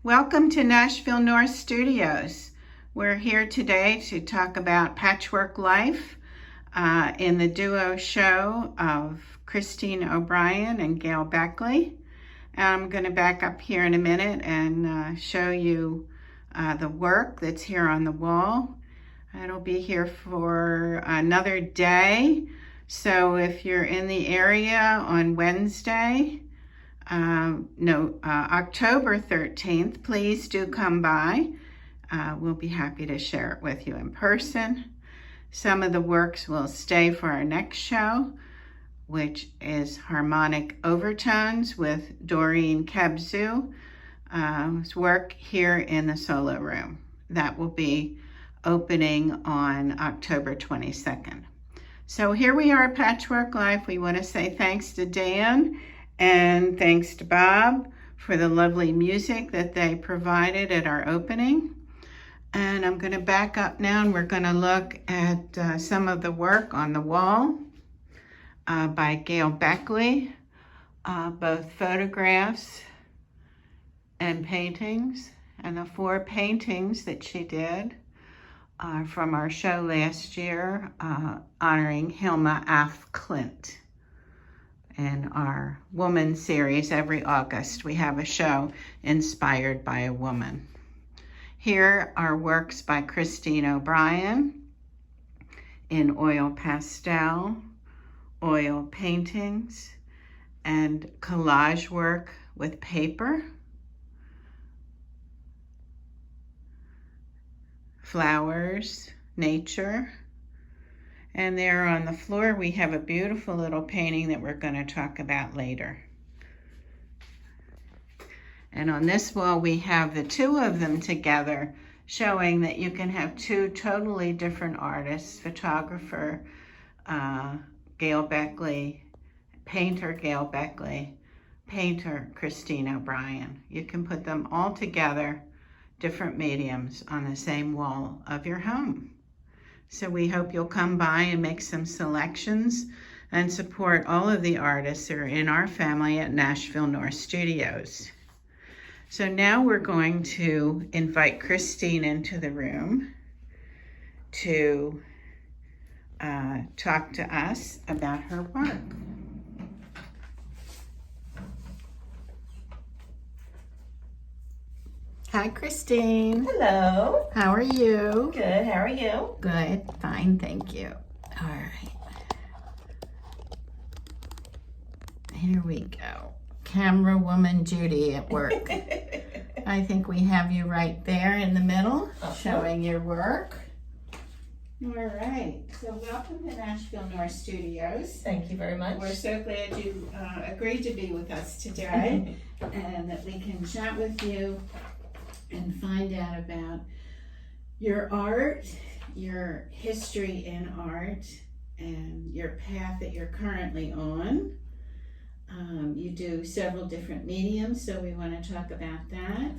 Welcome to Nashville North Studios. We're here today to talk about patchwork life in the duo show of Christine O'Brien and Gail Beckley. I'm going to back up here in a minute and show you the work that's here on the wall. It'll be here for another day. So if you're in the area on Wednesday, October 13th, please do come by. We'll be happy to share it with you in person. Some of the works will stay for our next show, which is Harmonic Overtones with Doreen Kebzu's work here in the solo room. That will be opening on October 22nd. So here we are at Patchwork Life. We want to say thanks to Dan and thanks to Bob for the lovely music that they provided at our opening. And I'm going to back up now and we're going to look at some of the work on the wall by Gail Beckley, both photographs and paintings. And the 4 paintings that she did are from our show last year honoring Hilma af Klint. In our Woman series, every August, we have a show inspired by a woman. Here are works by Christine O'Brien in oil pastel, oil paintings, and collage work with paper, flowers, nature. And there on the floor, we have a beautiful little painting that we're going to talk about later. And on this wall, we have the 2 of them together, showing that you can have 2 totally different artists, photographer Gail Beckley, painter Gail Beckley, painter Christine O'Brien. You can put them all together, different mediums, on the same wall of your home. So we hope you'll come by and make some selections and support all of the artists that are in our family at Nashville North Studios. So now we're going to invite Christine into the room to talk to us about her work. Hi, Christine. Hello. How are you? Good. How are you? Good. Fine. Thank you. All right. Here we go. Camera woman Judy at work. I think we have you right there in the middle, showing your work. All right. So welcome to Nashville North Studios. Thank you very much. We're so glad you agreed to be with us today and that we can chat with you and find out about your art, your history in art, and your path that you're currently on. You do several different mediums, so we want to talk about that.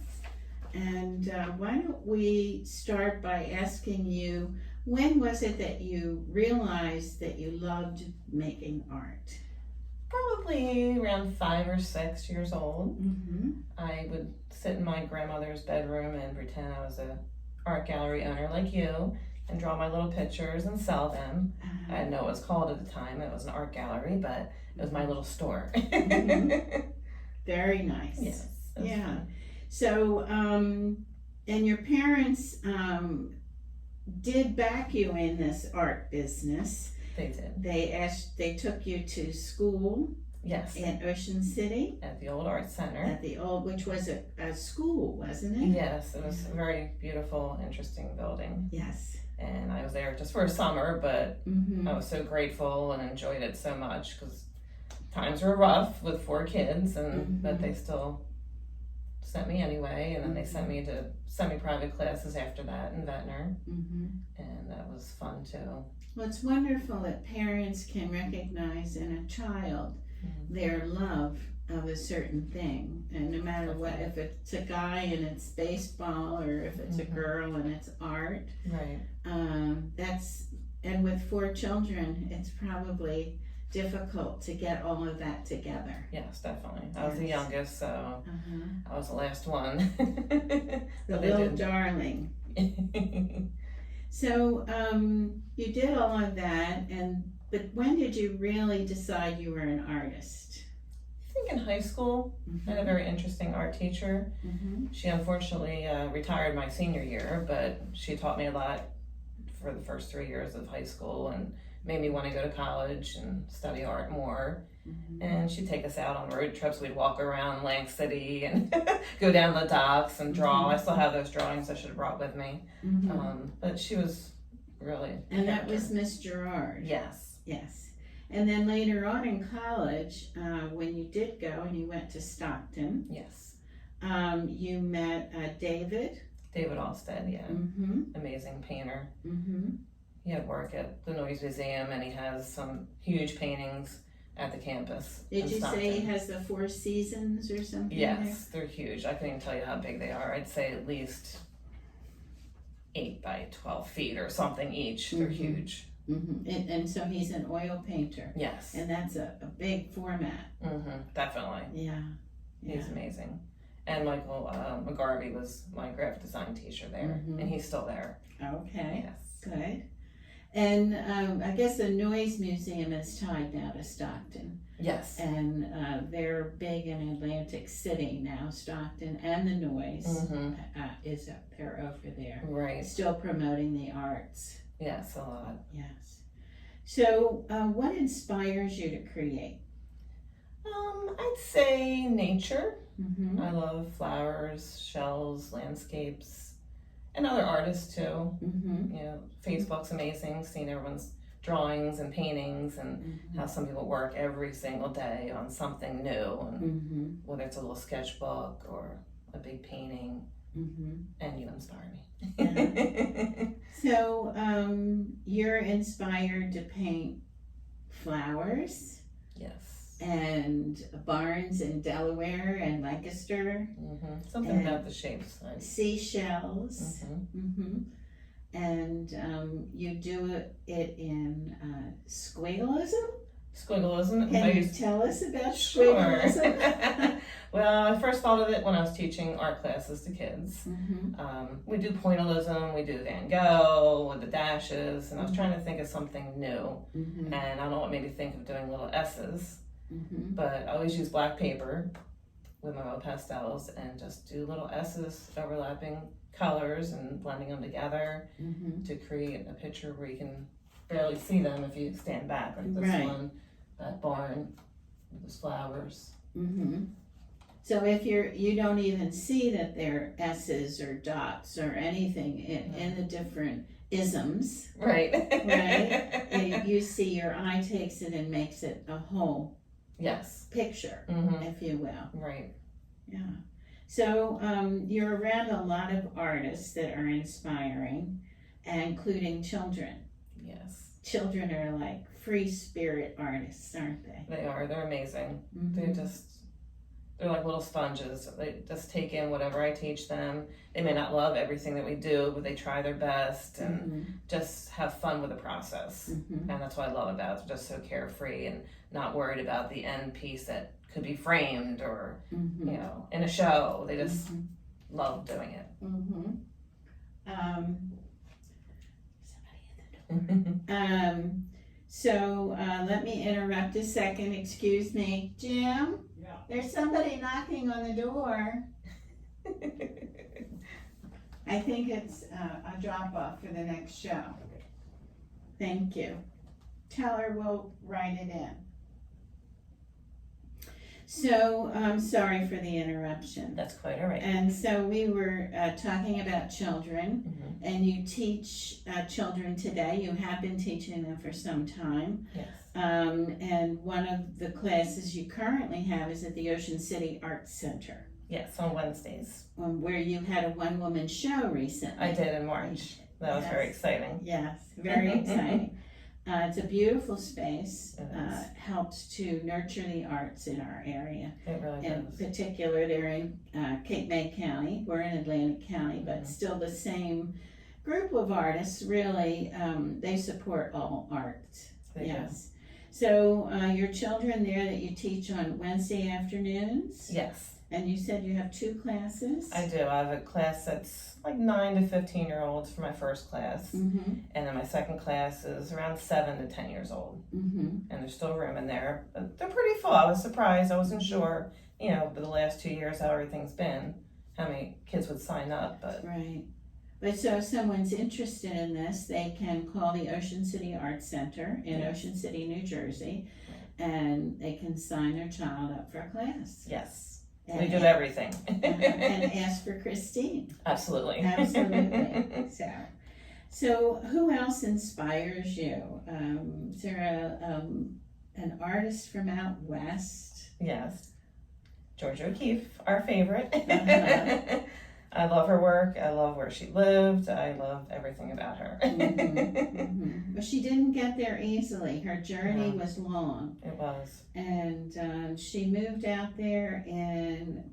And why don't we start by asking you, when was it that you realized that you loved making art? Probably around 5 or 6 years old. Mm-hmm. I would sit in my grandmother's bedroom and pretend I was a art gallery owner like you and draw my little pictures and sell them. I didn't know what it was called at the time. It was an art gallery, but it was my little store. Mm-hmm. Very nice. Yes. Yeah. Fun. So, and your parents did back you in this art business. They did. They took you to school. Yes. In Ocean City. At the old art center. At the old, which was a school, wasn't it? Yes, it was a very beautiful, interesting building. Yes. And I was there just for a summer, but Mm-hmm. I was so grateful and enjoyed it so much because times were rough with 4 kids, and but they still sent me anyway. And then they sent me to semi-private classes after that in Ventnor, and that was fun too. Well, it's wonderful that parents can recognize in a child their love of a certain thing, and no matter what, if it's a guy and it's baseball, or if it's a girl and it's art, right? And with 4 children, it's probably difficult to get all of that together. Yes, definitely. I was the Yes. youngest, so Uh-huh. I was the last one. The little darling. So you did all of that, but when did you really decide you were an artist? I think in high school, I had a very interesting art teacher. She unfortunately retired my senior year, but she taught me a lot for the first 3 years of high school and made me want to go to college and study art more. And she'd take us out on road trips. We'd walk around Lang City and go down the docks and draw. I still have those drawings I should have brought with me. But she was really And that was Miss Gerard. Yes. Yes. And then later on in college, when you did go and you went to Stockton, Yes. You met David. David Alstead, yeah. Amazing painter. He had work at the Noyes Museum, and he has some huge paintings at the campus. Did you say he has the Four Seasons or something? Yes, they're huge. I couldn't even tell you how big they are. I'd say at least 8 by 12 feet or something each. They're huge. And so he's an oil painter. Yes. And that's a big format. Definitely. Yeah. He's amazing. And Michael McGarvey was my graphic design teacher there, and he's still there. Okay. Yes. Good. And I guess the Noyes Museum is tied now to Stockton. Yes. And they're big in Atlantic City now, Stockton and the Noyes is up there over there. Right. Still promoting the arts. Yes, a lot. Yes. So what inspires you to create? I'd say nature. I love flowers, shells, landscapes, and other artists too. You know, Facebook's amazing, seeing everyone's drawings and paintings and how some people work every single day on something new, and whether it's a little sketchbook or a big painting, and you inspire me. So you're inspired to paint flowers? Yes. And barns in Delaware and Lancaster. Something about the shapes. Seashells. And you do it in squiggleism? Squiggleism. Can you tell us about squiggleism? Well, I first thought of it when I was teaching art classes to kids. We do pointillism, we do Van Gogh with the dashes, and I was trying to think of something new. And I don't know what made me think of doing little S's. But I always use black paper with my oil pastels and just do little S's overlapping colors and blending them together to create a picture where you can barely see them if you stand back, like this one, that barn with those flowers. So if you don't even see that they're S's or dots or anything in the different isms, right? You see your eye takes it and makes it a whole picture, if you will. Right. Yeah. So you're around a lot of artists that are inspiring, including children. Yes. Children are like free spirit artists, aren't they? They are. They're amazing. They're like little sponges. They just take in whatever I teach them. They may not love everything that we do, but they try their best and just have fun with the process. And that's what I love about it. They're just so carefree and not worried about the end piece that could be framed or, you know, in a show. They just love doing it. So let me interrupt a second. Excuse me. Jim? Yeah. There's somebody knocking on the door. I think it's a drop-off for the next show. Thank you. Tell her we'll write it in. So I'm sorry for the interruption. That's quite all right. And so we were talking about children, and you teach children today. You have been teaching them for some time. Yes. And one of the classes you currently have is at the Ocean City Arts Center. Yes, on Wednesdays. Where you had a one-woman show recently. I did in March. That was very exciting. Yes, very exciting. It's a beautiful space. Helps to nurture the arts in our area. It really does. In particular, they're in Cape May County. We're in Atlantic County, but still the same group of artists. Really, they support all arts. Yes. So your children there that you teach on Wednesday afternoons? Yes, And you said you have 2 classes? I do. I have a class that's like 9 to 15-year-olds for my first class. Mm-hmm. And then my second class is around 7 to 10 years old. Mm-hmm. And there's still room in there. But they're pretty full. I was surprised. I wasn't sure, for the last 2 years how everything's been, how many kids would sign up. But Right. But so if someone's interested in this, they can call the Ocean City Art Center in Ocean City, New Jersey, and they can sign their child up for a class. yes, And, we do everything. and ask for Christine. Absolutely. Absolutely. So who else inspires you? Is there an artist from out west? Yes. Georgia O'Keeffe, our favorite. Uh-huh. I love her work. I love where she lived. I love everything about her. Mm-hmm. But she didn't get there easily. Her journey was long. It was. And she moved out there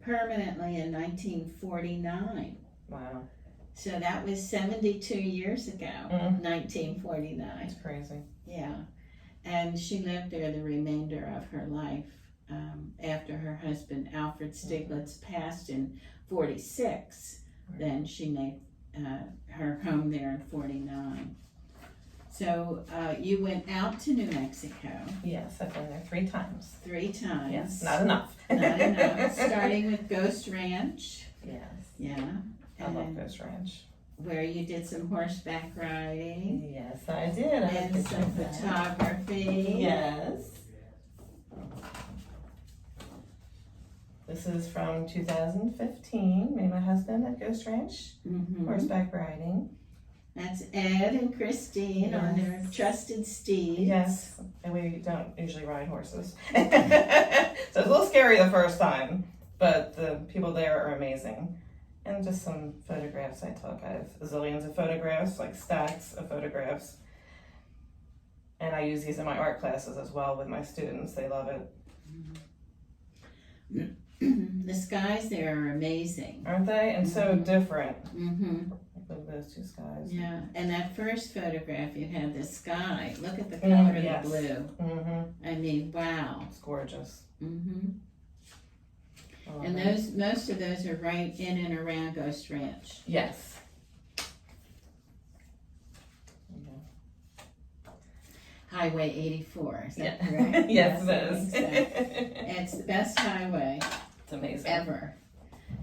permanently in 1949. Wow. So that was 72 years ago, 1949. It's crazy. Yeah. And she lived there the remainder of her life after her husband, Alfred Stieglitz, passed in 46. Then she made her home there in 49. So you went out to New Mexico. Yes, I've been there 3 times. 3 times. Yes, not enough. Not enough. Starting with Ghost Ranch. Yes. Yeah. I love Ghost Ranch. Where you did some horseback riding. Yes, I did. I have And pictures some of that. photography. Yes. This is from 2015. Me and my husband at Ghost Ranch, Mm-hmm. horseback riding. That's Ed and Christine on their trusted steeds. Yes, and we don't usually ride horses. So it's a little scary the first time, but the people there are amazing. And just some photographs I took. I have zillions of photographs, like stacks of photographs. And I use these in my art classes as well with my students. They love it. The skies there are amazing. Aren't they? And so different. Mm-hmm. Look at those 2 skies. Yeah, and that first photograph you had the sky. Look at the color of yes. the blue. Mm-hmm. I mean, wow. It's gorgeous. Mm-hmm. And it. most of those are right in and around Ghost Ranch. Yes. Highway 84, is that Yeah. correct? Yes, I it is. think so. It's the best highway It's amazing. ever.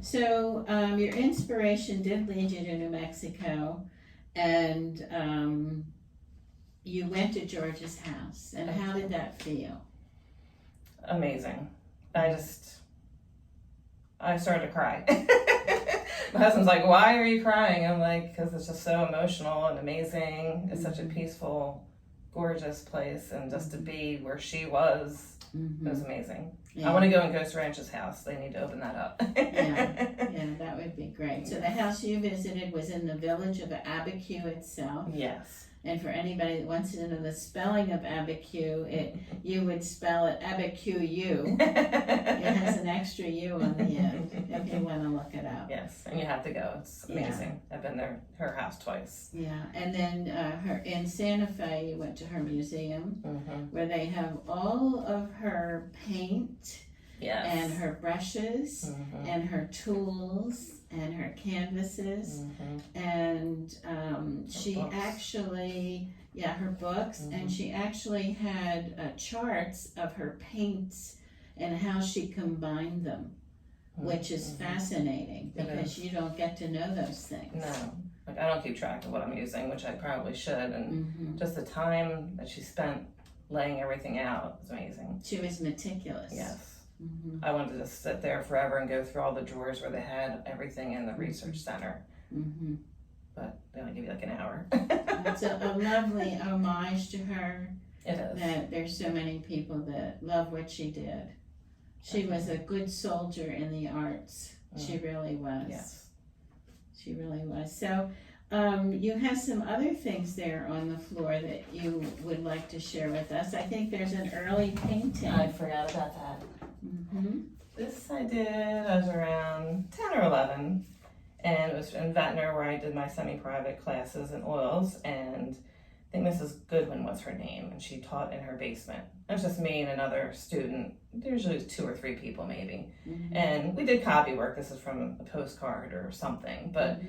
So your inspiration did lead you to New Mexico, and you went to George's house. And how did that feel? Amazing. I started to cry. My husband's like, why are you crying? I'm like, because it's just so emotional and amazing. It's such a peaceful, gorgeous place. And just to be where she was, it was amazing. Yeah. I want to go in Ghost Ranch's house. They need to open that up. Yeah, that would be great. So the house you visited was in the village of Abiquiu itself. Yes. And for anybody that wants to know the spelling of Abiquiu, you would spell it Abiquiu. It has an extra U on the end if you want to look it up. Yes, and you have to go. It's amazing. I've been there, her house twice. Yeah, and then in Santa Fe, you went to her museum where they have all of her paint and her brushes and her tools and her canvases and she books. Actually, her books, and she actually had charts of her paints and how she combined them, which is fascinating because you don't get to know those things. No, like I don't keep track of what I'm using, which I probably should, and just the time that she spent laying everything out is amazing. She was meticulous. Yes. I wanted to just sit there forever and go through all the drawers where they had everything in the research center. But they only give you like an hour. It's a lovely homage to her. It is. That there's so many people that love what she did. She was a good soldier in the arts. She really was. Yes. She really was. So you have some other things there on the floor that you would like to share with us. I think there's an early painting. I forgot about that. This I did, I was around 10 or 11, and it was in Ventnor where I did my semi-private classes in oils, and I think Mrs. Goodwin was her name, and she taught in her basement. It was just me and another student. Usually 2 or 3 people maybe. And we did copy work. This is from a postcard or something. But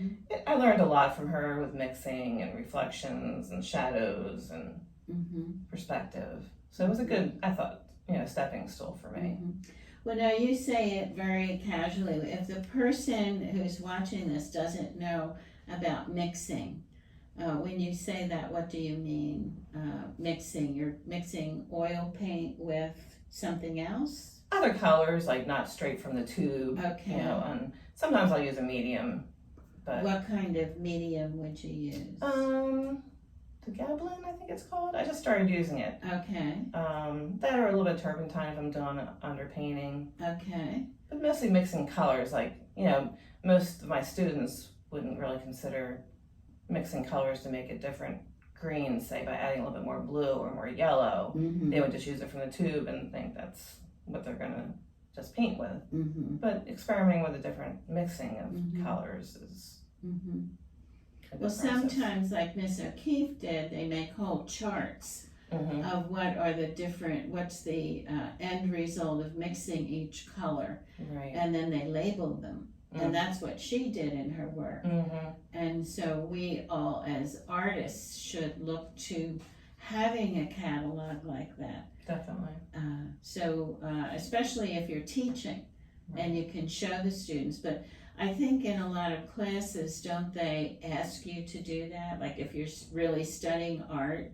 I learned a lot from her with mixing and reflections and shadows and perspective. So it was a good, I thought, stepping stool for me. Well, now you say it very casually. If the person who's watching this doesn't know about mixing, when you say that, what do you mean? Mixing? You're mixing oil paint with something else? Other colors, like not straight from the tube. Okay. And sometimes I'll use a medium. But what kind of medium would you use? The Gablin, I think it's called. I just started using it. Okay. That or a little bit of turpentine if I'm doing underpainting. Okay. But mostly mixing colors. Like, most of my students wouldn't really consider mixing colors to make a different green, say by adding a little bit more blue or more yellow. They would just use it from the tube and think that's what they're gonna just paint with. But experimenting with a different mixing of colors is well, sometimes, like Miss O'Keefe did, they make whole charts of what's the end result of mixing each color, and then they label them. And that's what she did in her work. And so we all as artists should look to having a catalog like that. Definitely. So especially if you're teaching and you can show the students. But I think in a lot of classes, don't they ask you to do that? Like if you're really studying art,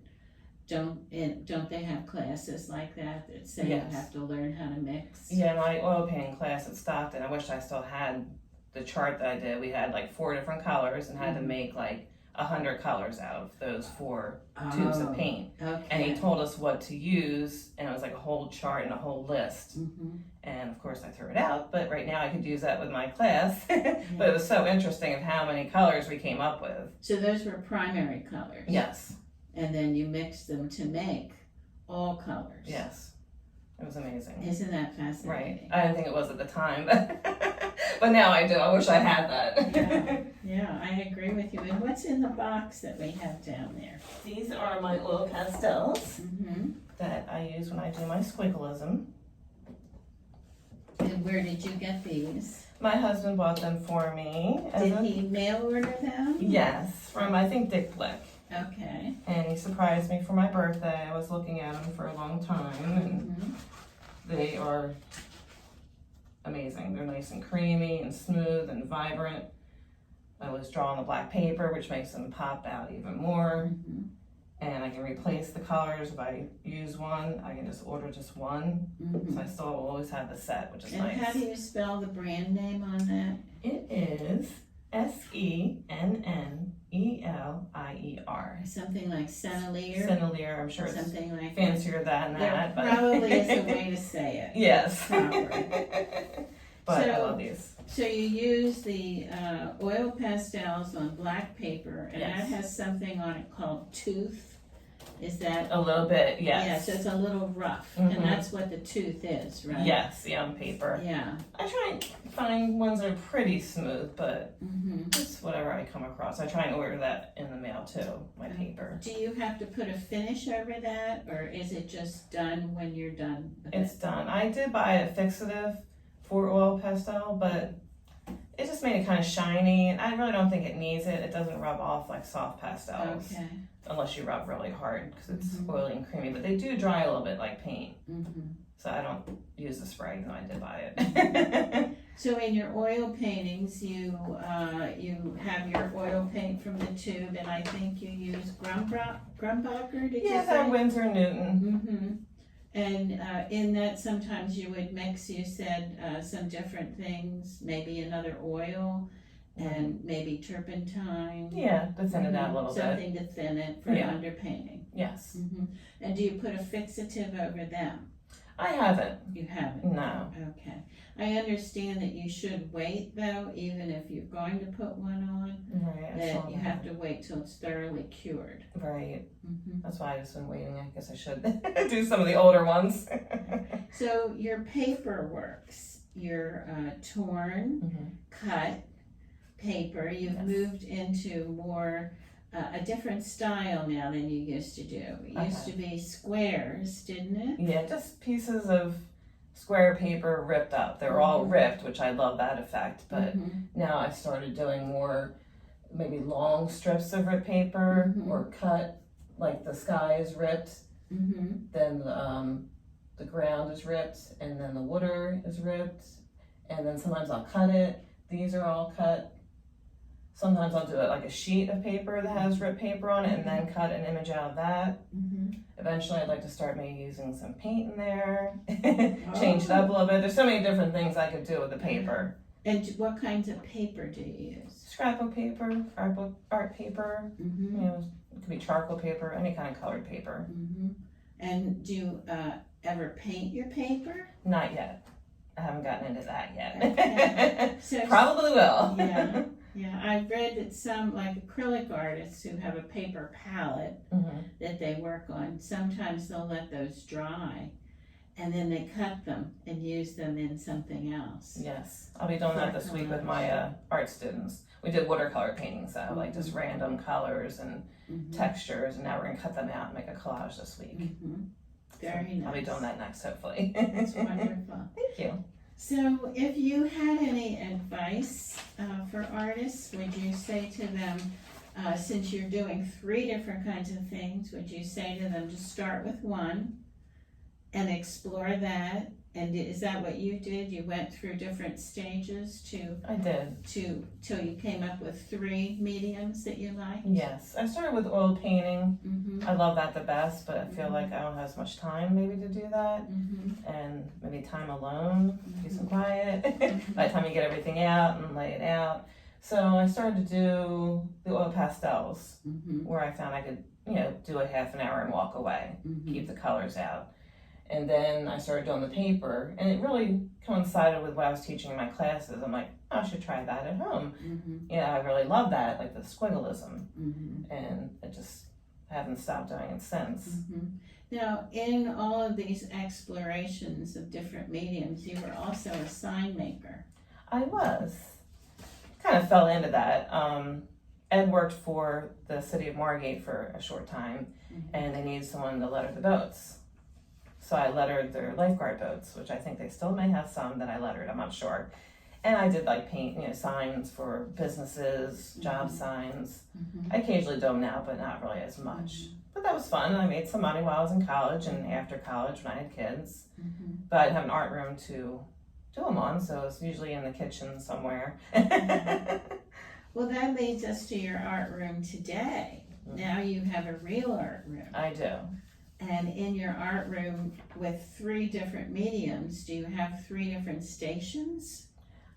don't they have classes like that say you have to learn how to mix? Yeah, my oil painting class at Stockton, I wish I still had the chart that I did. We had like 4 different colors and had to make like 100 colors out of those 4 tubes of paint. And he told us what to use, and it was like a whole chart and a whole list. And of course I threw it out, but right now I could use that with my class. But it was so interesting of how many colors we came up with. So those were primary colors? Yes. And then you mixed them to make all colors? Yes. It was amazing. Isn't that fascinating? Right. I didn't think it was at the time, but now I do. I wish I had that. Yeah, I agree with you. And what's in the box that we have down there? These are my oil pastels that I use when I do my squiggleism. And where did you get these? My husband bought them for me. Did he mail order them? Yes, from I think Dick Blick. Okay. And he surprised me for my birthday. I was looking at them for a long time, and they are amazing. They're nice and creamy and smooth and vibrant. I was drawing the black paper, which makes them pop out even more. And I can replace the colors. If I use one, I can just order just one. So I still always have the set, which is nice. And how do you spell the brand name on that? It is Sennelier. Something like Sennelier? Sennelier, I'm sure something like fancier than that. There probably is a way to say it. Yes. But So, I love these. So you use the oil pastels on black paper, and Yes. that has something on it called tooth. Is that? A little bit, yes. Yeah, so it's a little rough, and that's what the tooth is, right? Yes, yeah, on paper. Yeah. I try and find ones that are pretty smooth, but it's whatever I come across. I try and order that in the mail too, my paper. Do you have to put a finish over that, or is it just done when you're done with It's done. I did buy a fixative for oil pastel, but it just made it kind of shiny, and I really don't think it needs it. It doesn't rub off like soft pastels. Okay. Unless you rub really hard because it's oily and creamy, but they do dry a little bit like paint. So I don't use the spray, even though I did buy it. So in your oil paintings, you have your oil paint from the tube, and I think you use Grumbacher, did you say? Yeah, Winsor Newton. And in that, sometimes you would mix, you said, some different things, maybe another oil, and maybe turpentine. Yeah, to thin it out a little bit. Something to thin it for underpainting. Yes. And do you put a fixative over them? I haven't. You haven't? No. Okay. I understand that you should wait, though, even if you're going to put one on, Right. that you have to wait till it's thoroughly cured. Right. That's why I've just been waiting. I guess I should do some of the older ones. So your paper works. Your torn, cut paper. You've moved into more a different style now than you used to do. It used to be squares, didn't it? Yeah, just pieces of square paper ripped up. They were all ripped, which I love that effect, but now I started doing more maybe long strips of ripped paper or cut, like the sky is ripped, then the ground is ripped, and then the water is ripped, and then sometimes I'll cut it. These are all cut. Sometimes I'll do it like a sheet of paper that has ripped paper on it and then cut an image out of that. Eventually I'd like to start maybe using some paint in there, change it up a little bit. There's so many different things I could do with the paper. And what kinds of paper do you use? Scrapbook paper, art paper, you know, it could be charcoal paper, any kind of colored paper. And do you ever paint your paper? Not yet. I haven't gotten into that yet. Okay. So, probably will. Yeah, I've read that some like acrylic artists who have a paper palette that they work on, sometimes they'll let those dry and then they cut them and use them in something else. Yes, I'll be doing that this week with my art students. We did watercolor paintings, so like just random colors and textures, and now we're gonna cut them out and make a collage this week. Very nice. I'll be doing that next, hopefully. That's wonderful. Thank you. So if you had any advice for artists, would you say to them, since you're doing 3 different kinds of things, would you say to them to start with one and explore that? And is that what you did? You went through different stages I did. till you came up with 3 mediums that you liked? Yes, I started with oil painting. I love that the best, but I feel like I don't have as much time maybe to do that, and maybe time alone, peace and quiet. By the time you get everything out and lay it out, so I started to do the oil pastels, where I found I could, you know, do a half an hour and walk away, keep the colors out. And then I started doing the paper, and it really coincided with what I was teaching in my classes. I'm like, oh, I should try that at home. Yeah, I really love that, like the squiggleism, and I just haven't stopped doing it since. Now, in all of these explorations of different mediums, you were also a sign maker. I was. Kind of fell into that. Ed worked for the city of Margate for a short time, and they needed someone to letter the boats. So I lettered their lifeguard boats, which I think they still may have some that I lettered, I'm not sure. And I did like paint, you know, signs for businesses, job signs. I occasionally do them now, but not really as much. But that was fun, and I made some money while I was in college and after college when I had kids. But I didn't have an art room to do them on, so it's usually in the kitchen somewhere. Well, that leads us to your art room today. Now you have a real art room. I do. And in your art room with 3 different mediums, do you have 3 different stations?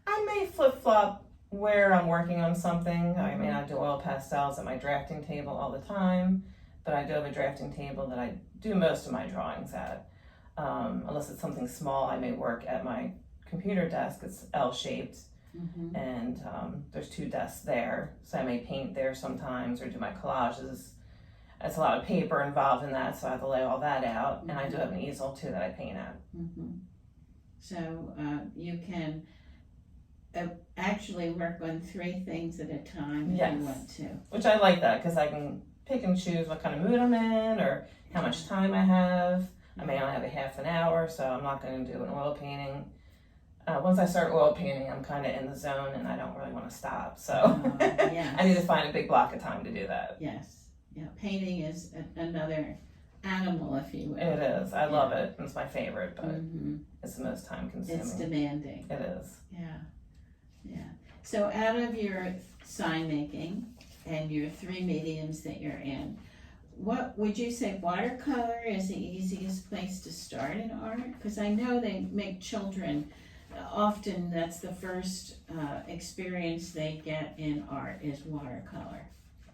I may flip-flop where I'm working on something. I may not do oil pastels at my drafting table all the time, but I do have a drafting table that I do most of my drawings at. Unless it's something small, I may work at my computer desk. It's L-shaped, and there's 2 desks there, so I may paint there sometimes or do my collages. It's a lot of paper involved in that, so I have to lay all that out. And I do have an easel too that I paint at. So you can actually work on 3 things at a time if you want to. Which I like that, because I can pick and choose what kind of mood I'm in or how much time I have. I may only have a half an hour, so I'm not going to do an oil painting. Once I start oil painting, I'm kind of in the zone and I don't really want to stop. So I need to find a big block of time to do that. Yes. Yeah, painting is another animal, if you will. It is. I love it. It's my favorite, but it's the most time consuming. It's demanding. It is. Yeah. So out of your sign making and your 3 mediums that you're in, what would you say watercolor is the easiest place to start in art? Because I know they make children, often that's the first experience they get in art is watercolor.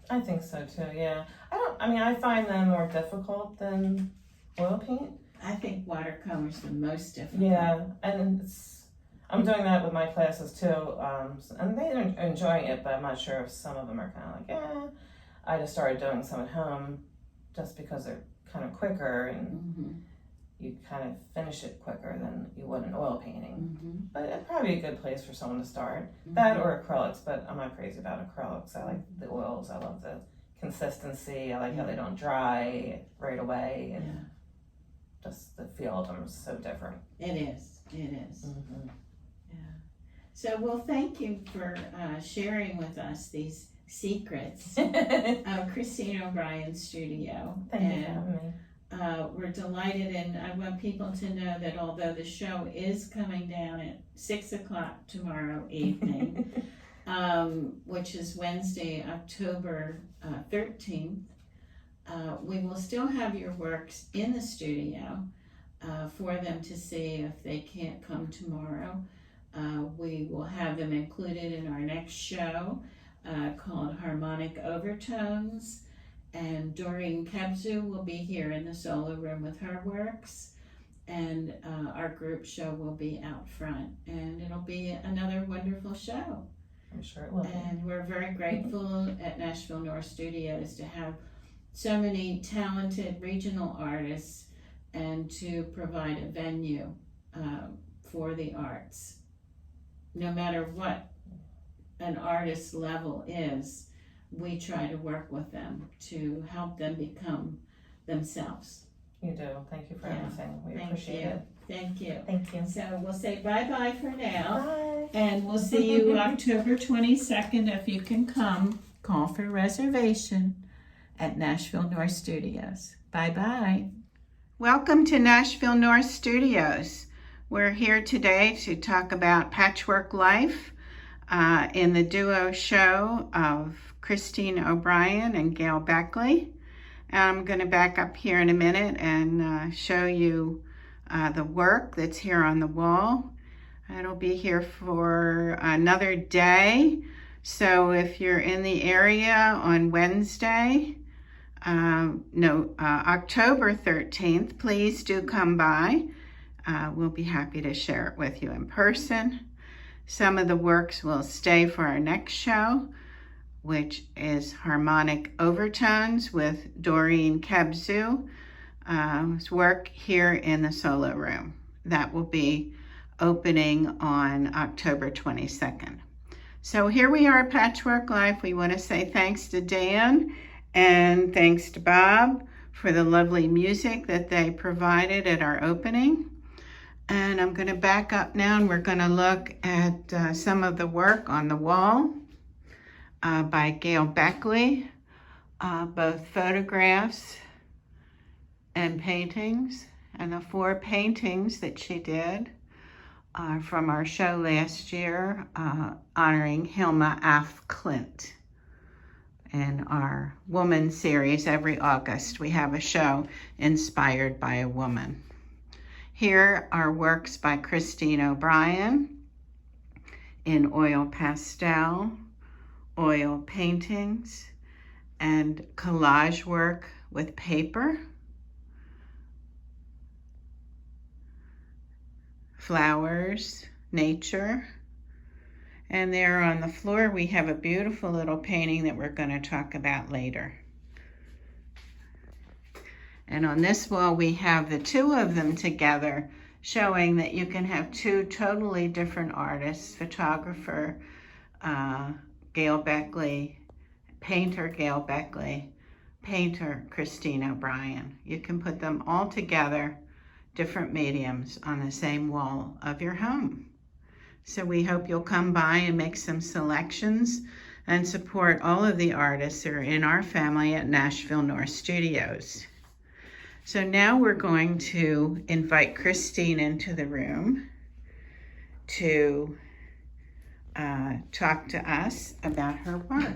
I think so too, yeah. I find them more difficult than oil paint. I think watercolor's the most difficult. Yeah, and I'm doing that with my classes too, and they're enjoying it, but I'm not sure if some of them are kind of like, I just started doing some at home just because they're kind of quicker and you kind of finish it quicker than you would an oil painting. But it's probably a good place for someone to start. That or acrylics, but I'm not crazy about acrylics. I like the oils. I love the consistency. I like how they don't dry right away, and just the feel of them is so different. It is. Mm-hmm. So, well, thank you for sharing with us these secrets of Christine O'Brien's studio. Thank you for having me. We're delighted, and I want people to know that although the show is coming down at 6 o'clock tomorrow evening, which is Wednesday, October 13th, we will still have your works in the studio for them to see if they can't come tomorrow. We will have them included in our next show called Harmonic Overtones, and Doreen Kebzu will be here in the solo room with her works, and our group show will be out front, and it'll be another wonderful show. I'm sure it will. And we're very grateful at Nashville North Studios to have so many talented regional artists and to provide a venue for the arts. No matter what an artist's level is, we try to work with them to help them become themselves. You do. Thank you for everything. We appreciate it. Thank you. Thank you. So we'll say bye-bye for now. Bye. And we'll see you October 22nd. If you can come, call for reservation at Nashville North Studios. Bye-bye. Welcome to Nashville North Studios. We're here today to talk about Patchwork Life in the duo show of Christine O'Brien and Gail Beckley. I'm going to back up here in a minute and show you the work that's here on the wall. It'll be here for another day. So if you're in the area on Wednesday, October 13th, please do come by. We'll be happy to share it with you in person. Some of the works will stay for our next show, which is Harmonic Overtones with Doreen Kebzu. Work here in the solo room. That will be opening on October 22nd. So here we are at Patchwork Life. We want to say thanks to Dan and thanks to Bob for the lovely music that they provided at our opening. And I'm going to back up now, and we're going to look at some of the work on the wall by Gail Beckley, both photographs and paintings. And the 4 paintings that she did from our show last year, honoring Hilma Af Klint. In our Woman series, every August, we have a show inspired by a woman. Here are works by Christine O'Brien in oil pastel, oil paintings, and collage work with paper, flowers, nature. And there on the floor, we have a beautiful little painting that we're going to talk about later. And on this wall, we have the 2 of them together, showing that you can have 2 totally different artists, photographer Gail Beckley, painter Gail Beckley, painter Christine O'Brien. You can put them all together, different mediums, on the same wall of your home. So we hope you'll come by and make some selections and support all of the artists that are in our family at Nashville North Studios. So now we're going to invite Christine into the room to talk to us about her work.